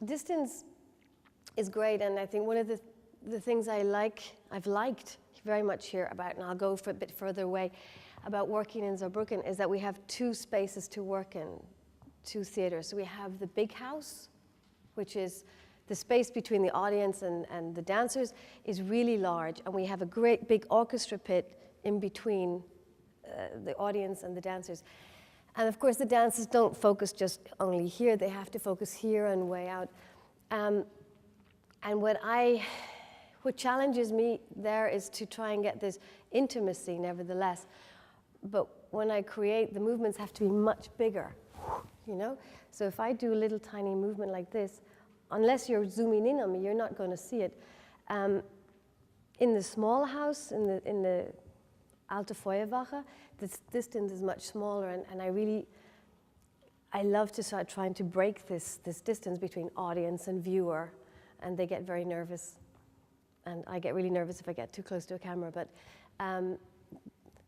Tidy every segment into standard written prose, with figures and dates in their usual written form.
distance is great, and I think one of the things I've liked very much here about, and I'll go for a bit further away, about working in Saarbrücken is that we have two spaces to work in, two theaters. So we have the big house, which is the space between the audience and the dancers is really large, and we have a great big orchestra pit in between the audience and the dancers. And of course the dancers don't focus just only here, they have to focus here and way out. And what challenges me there is to try and get this intimacy nevertheless. But when I create, the movements have to be much bigger, you know? So if I do a little tiny movement like this, unless you're zooming in on me, you're not going to see it. In the small house, in the Alte Feuerwache, this distance is much smaller, and I love to start trying to break this distance between audience and viewer, and they get very nervous. And I get really nervous if I get too close to a camera. But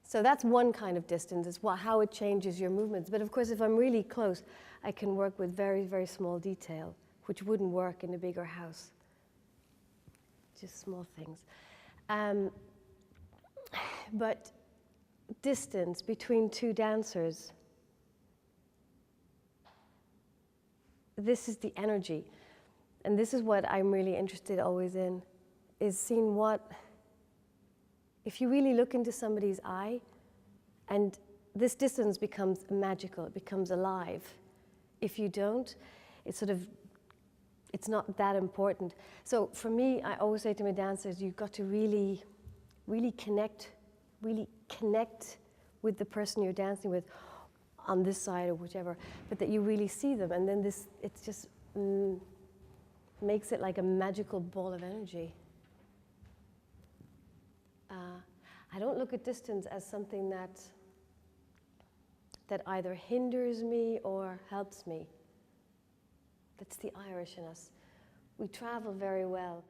so that's one kind of distance, is how it changes your movements. But of course, if I'm really close, I can work with very, very small detail, which wouldn't work in a bigger house. Just small things. But distance between two dancers, this is the energy. And this is what I'm really interested always in, is seeing if you really look into somebody's eye, and this distance becomes magical, it becomes alive. If you don't, it's not that important. So for me, I always say to my dancers, you've got to really, really connect with the person you're dancing with on this side or whichever, but that you really see them, and then it just makes it like a magical ball of energy. I don't look at distance as something that either hinders me or helps me. That's the Irish in us. We travel very well.